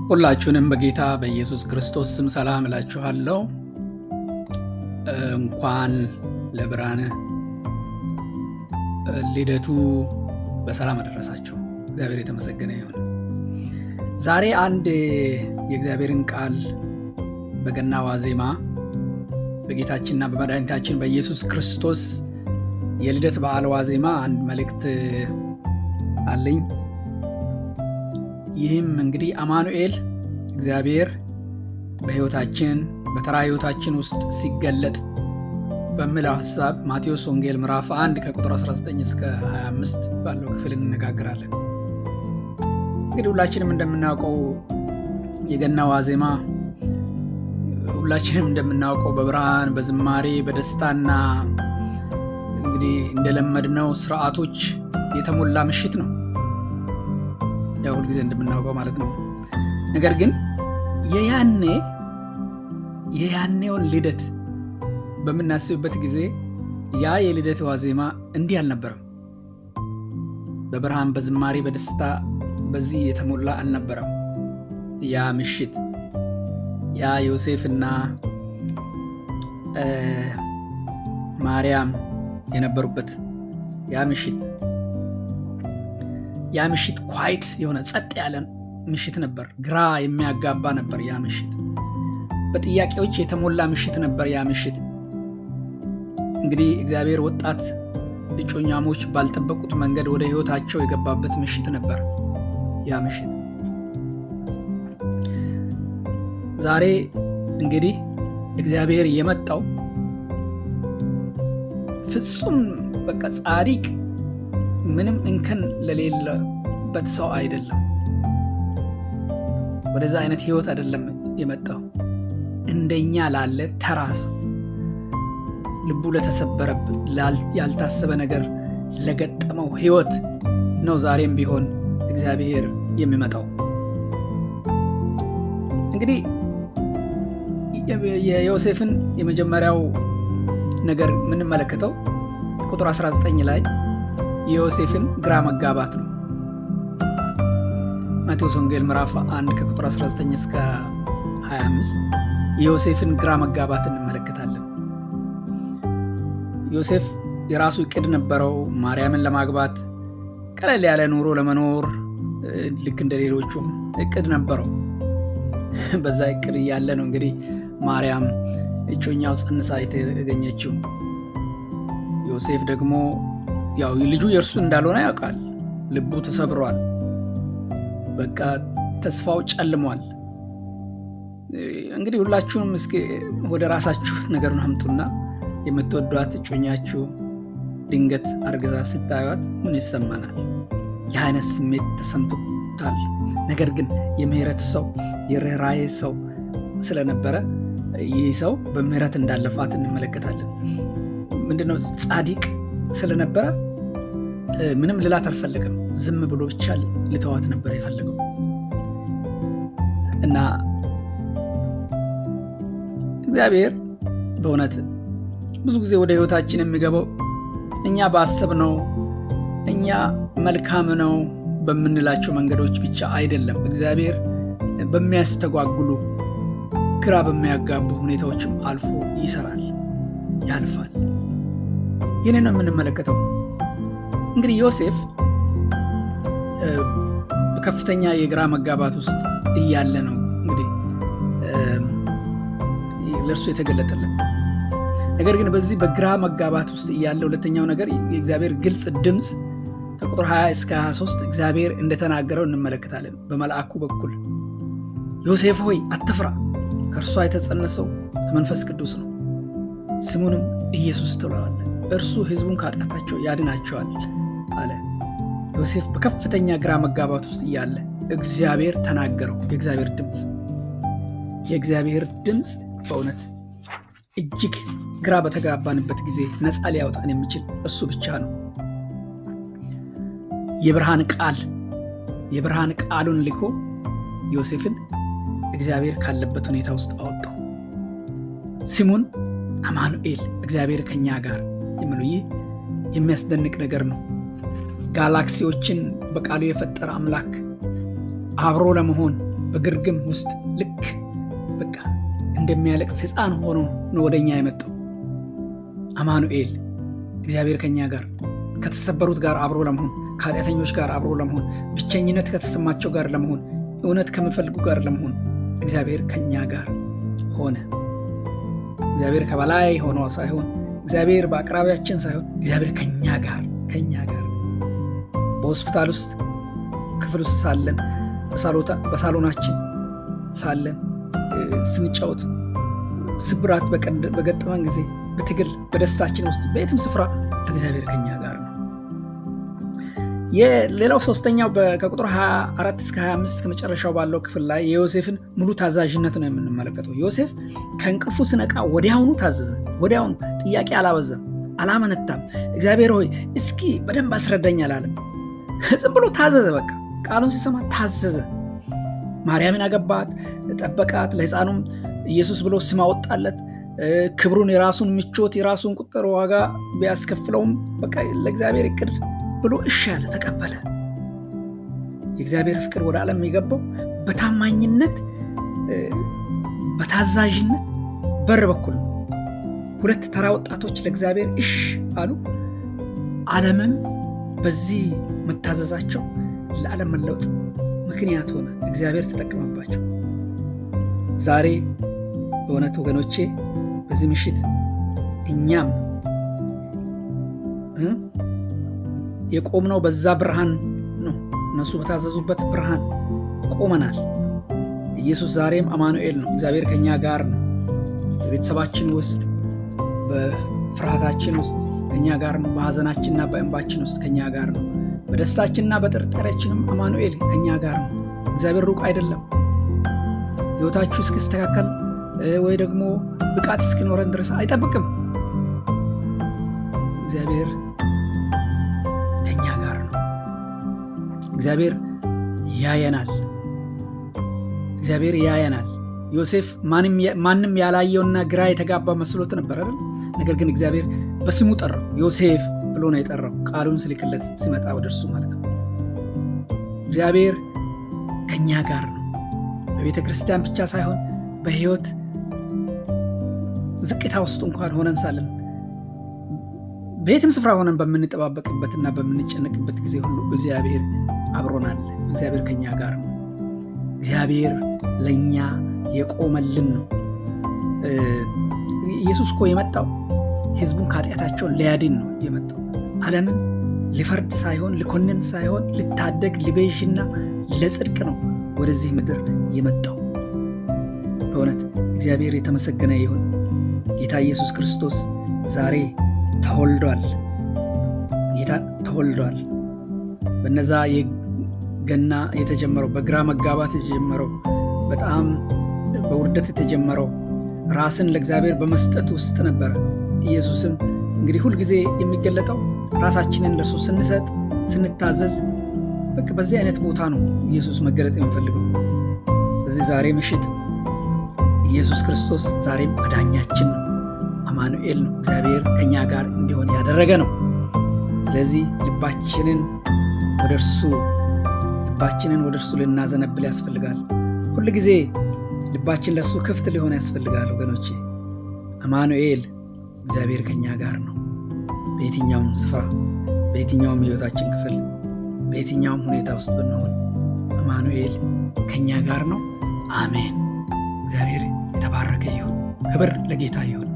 ሁላችሁንም በጌታ በኢየሱስ ክርስቶስ ስም ሰላም እላችኋለሁ። እንኳን ለብርሃነ ልደቱ በሰላም አደረሳችሁ። እግዚአብሔር የተመሰገነ ይሁን። ዛሬ አንድ የእግዚአብሔርን ቃል በገና ዋዜማ በጌታችንና በመድኃኒታችን በኢየሱስ ክርስቶስ የልደት በዓል ዋዜማ አንድ መልእክት አለኝ። ይህም እንግዲህ አማኑኤል እግዚአብሔር በሕይወታችን በተራ ሕይወታችን ውስጥ ሲገለጥ በሚለው ሐሳብ ማቴዎስ ወንጌል ምዕራፍ 1 ከቁጥር 19 እስከ 25 ባለው ክፍል እንነጋገራለን። እንግዲህ ሁላችንም እንደምናውቀው የገና ዋዜማ ሁላችንም እንደምናውቀው በብርሃን በዝማሬ በደስታና እንግዲህ እንደለመድነው ስርዓቶች የተሞላ ምሽት ነው። ያው ሁል ጊዜ እንደምናውቀው ማለት ነው። ነገር ግን የያኔውን ልደት በምናስብበት ጊዜ ያ የልደት ዋዜማ እንዲህ አልነበረም። በብርሃን በዝማሬ በደስታ በዚህ የተሞላ አልነበረም። ያ ምሽት ያ ዮሴፍና ማርያም የነበሩበት ያ ምሽት ኳይት የሆነ ጸጥ ያለ ምሽት ነበር። ግራ የሚያጋባ ነበር ያ ምሽት። በጥያቄዎች የተሞላ ምሽት ነበር ያ ምሽት። እንግዲህ እግዚአብሔር ወጣት እጮኛሞች ባልጠበቁት መንገድ ወደ ሕይወታቸው የገባበት ምሽት ነበር ያ ምሽት። ዛሬ እንግዲህ እግዚአብሔር የመጣው ፍጹም በቃ ጻድቅ ምንም እንከን ለሌለበት ሰው አይደለም። ወደዛ አይነት ሕይወት አይደለም የመጣው። እንደኛ ላለ ተራ ሰው፣ ልቡ ለተሰበረበት ያልታሰበ ነገር ለገጠመው ሕይወት ነው ዛሬም ቢሆን እግዚአብሔር የሚመጣው። እንግዲህ የዮሴፍን የመጀመሪያው ነገር የምንመለከተው ቁጥር 19 ላይ የዮሴፍን ግራ መጋባት ነው። ማቴዎስ ወንጌል ምዕራፍ 1 ከቁጥር 19 እስከ 25 የዮሴፍን ግራ መጋባት እንመለከታለን። ዮሴፍ የራሱ እቅድ ነበረው። ማርያምን ለማግባት ቀለል ያለ ኑሮ ለመኖር ልክ እንደ ሌሎቹም እቅድ ነበረው። በዛ እቅድ እያለ ነው እንግዲህ ማርያም እጮኛው ጸንሳ የተገኘችው። ዮሴፍ ደግሞ ያው ልጁ የእርሱ እንዳልሆነ ያውቃል። ልቡ ተሰብሯል። በቃ ተስፋው ጨልሟል። እንግዲህ ሁላችሁም እስኪ ወደ ራሳችሁ ነገሩን አምጡና የምትወዷት እጮኛችሁ ድንገት አርግዛ ስታዩት ምን ይሰማናል? የአይነት ስሜት ተሰምቶታል። ነገር ግን የምህረት ሰው የርኅራኄ ሰው ስለነበረ ይህ ሰው በምህረት እንዳለፋት እንመለከታለን። ምንድነው? ጻድቅ ስለነበረ ምንም ልላት አልፈለገም። ዝም ብሎ ብቻ ልተዋት ነበር የፈለገው እና እግዚአብሔር በእውነት ብዙ ጊዜ ወደ ሕይወታችን የሚገባው እኛ ባሰብነው እኛ መልካም ነው በምንላቸው መንገዶች ብቻ አይደለም። እግዚአብሔር በሚያስተጓጉሉ ግራ በሚያጋቡ ሁኔታዎችም አልፎ ይሰራል፣ ያልፋል። ይህንን ነው የምንመለከተው። እንግዲህ ዮሴፍ በከፍተኛ የግራ መጋባት ውስጥ እያለ ነው እንግዲህ ለእርሱ የተገለጠለት። ነገር ግን በዚህ በግራ መጋባት ውስጥ እያለ ሁለተኛው ነገር የእግዚአብሔር ግልጽ ድምፅ ከቁጥር 20 እስከ 23 እግዚአብሔር እንደተናገረው እንመለከታለን በመልአኩ በኩል። ዮሴፍ ሆይ አትፍራ፣ ከእርሷ የተጸነሰው ከመንፈስ ቅዱስ ነው፣ ስሙንም ኢየሱስ ትለዋለህ፣ እርሱ ሕዝቡን ከኃጢአታቸው ያድናቸዋል አለ። ዮሴፍ በከፍተኛ ግራ መጋባት ውስጥ እያለ እግዚአብሔር ተናገረው። የእግዚአብሔር ድምፅ በእውነት እጅግ ግራ በተጋባንበት ጊዜ ነፃ ሊያወጣን የሚችል እሱ ብቻ ነው። የብርሃን ቃሉን ልኮ ዮሴፍን እግዚአብሔር ካለበት ሁኔታ ውስጥ አወጣው። ስሙን አማኑኤል እግዚአብሔር ከኛ ጋር የሚለው ይህ የሚያስደንቅ ነገር ነው። ጋላክሲዎችን በቃሉ የፈጠረ አምላክ አብሮ ለመሆን በግርግም ውስጥ ልክ በቃ እንደሚያለቅስ ሕፃን ሆኖ ነው ወደኛ የመጣው። አማኑኤል እግዚአብሔር ከኛ ጋር፣ ከተሰበሩት ጋር አብሮ ለመሆን፣ ከኃጢአተኞች ጋር አብሮ ለመሆን፣ ብቸኝነት ከተሰማቸው ጋር ለመሆን፣ እውነት ከሚፈልጉ ጋር ለመሆን እግዚአብሔር ከኛ ጋር ሆነ። እግዚአብሔር ከበላይ ሆኖ ሳይሆን፣ እግዚአብሔር በአቅራቢያችን ሳይሆን፣ እግዚአብሔር ከኛ ጋር በሆስፒታል ውስጥ ክፍል ውስጥ ሳለን፣ በሳሎናችን ሳለን ስንጫወት፣ ስብራት በገጠመን ጊዜ፣ በትግል በደስታችን ውስጥ በየትም ስፍራ እግዚአብሔር ከኛ ጋር ነው። ሌላው ሶስተኛው ከቁጥር 24 እስከ 25 ከመጨረሻው ባለው ክፍል ላይ የዮሴፍን ሙሉ ታዛዥነት ነው የምንመለከተው። ዮሴፍ ከእንቅልፉ ስነቃ ወዲያውኑ ታዘዘ። ወዲያውኑ ጥያቄ አላበዛም፣ አላመነታም። እግዚአብሔር ሆይ እስኪ በደንብ አስረዳኝ አላለም። ዝም ብሎ ታዘዘ። በቃ ቃሉን ሲሰማ ታዘዘ። ማርያምን አገባት፣ ጠበቃት። ለሕፃኑም ኢየሱስ ብሎ ስም አወጣለት። ክብሩን፣ የራሱን ምቾት፣ የራሱን ቁጥር ዋጋ ቢያስከፍለውም በቃ ለእግዚአብሔር እቅድ ብሎ እሺ ያለ፣ ተቀበለ። የእግዚአብሔር ፍቅር ወደ ዓለም የገባው በታማኝነት በታዛዥነት በር በኩል ነው። ሁለት ተራ ወጣቶች ለእግዚአብሔር እሺ አሉ። ዓለምም በዚህ መታዘዛቸው ለዓለም መለወጥ ምክንያት ሆነ። እግዚአብሔር ተጠቀመባቸው። ዛሬ በእውነት ወገኖቼ በዚህ ምሽት እኛም የቆምነው በዛ ብርሃን ነው። እነሱ በታዘዙበት ብርሃን ቆመናል። ኢየሱስ ዛሬም አማኑኤል ነው። እግዚአብሔር ከኛ ጋር ነው። በቤተሰባችን ውስጥ፣ በፍርሃታችን ውስጥ ከኛ ጋር ነው። በሐዘናችንና በእንባችን ውስጥ ከኛ ጋር ነው። በደስታችንና በጥርጣሬያችንም አማኑኤል ከኛ ጋር ነው። እግዚአብሔር ሩቅ አይደለም። ሕይወታችሁ እስኪስተካከል ወይ ደግሞ ብቃት እስኪኖረን ድረስ አይጠብቅም። እግዚአብሔር ከኛ ጋር ነው። እግዚአብሔር ያየናል። እግዚአብሔር ያየናል። ዮሴፍ ማንም ያላየውና ግራ የተጋባ መስሎት ነበር አይደል? ነገር ግን እግዚአብሔር በስሙ ጠራው። ዮሴፍ ብሎ ነው የጠራው፣ ቃሉን ስልክለት ሲመጣ ወደ እርሱ ማለት ነው። እግዚአብሔር ከኛ ጋር ነው። በቤተ ክርስቲያን ብቻ ሳይሆን በሕይወት ዝቅታ ውስጥ እንኳን ሆነን ሳለን፣ በየትም ስፍራ ሆነን በምንጠባበቅበትና በምንጨነቅበት ጊዜ ሁሉ እግዚአብሔር አብሮናል። እግዚአብሔር ከኛ ጋር ነው። እግዚአብሔር ለኛ የቆመልን ነው። ኢየሱስ እኮ የመጣው ሕዝቡን ከኃጢአታቸው ሊያድን ነው የመጣው። ዓለምን ሊፈርድ ሳይሆን፣ ሊኮንን ሳይሆን፣ ልታደግ፣ ሊቤዥና ለጽድቅ ነው ወደዚህ ምድር የመጣው። በእውነት እግዚአብሔር የተመሰገነ ይሁን። ጌታ ኢየሱስ ክርስቶስ ዛሬ ተወልዷል። ጌታ ተወልዷል። በነዛ የገና የተጀመረው፣ በግራ መጋባት የተጀመረው፣ በጣም በውርደት የተጀመረው ራስን ለእግዚአብሔር በመስጠት ውስጥ ነበረ። ኢየሱስም እንግዲህ ሁልጊዜ የሚገለጠው ራሳችንን ለእርሱ ስንሰጥ፣ ስንታዘዝ፣ በቃ በዚህ አይነት ቦታ ነው ኢየሱስ መገለጥ የሚፈልገው። በዚህ ዛሬ ምሽት ኢየሱስ ክርስቶስ ዛሬም አዳኛችን ነው፣ አማኑኤል ነው። እግዚአብሔር ከኛ ጋር እንዲሆን ያደረገ ነው። ስለዚህ ልባችንን ወደ እርሱ ልናዘነብል ያስፈልጋል። ሁል ጊዜ ልባችን ለእርሱ ክፍት ሊሆን ያስፈልጋል ወገኖቼ። አማኑኤል እግዚአብሔር ከኛ ጋር ነው። በየትኛውም ስፍራ፣ በየትኛውም ሕይወታችን ክፍል፣ በየትኛውም ሁኔታ ውስጥ ብንሆን አማኑኤል ከኛ ጋር ነው። አሜን። እግዚአብሔር የተባረከ ይሁን። ክብር ለጌታ ይሁን።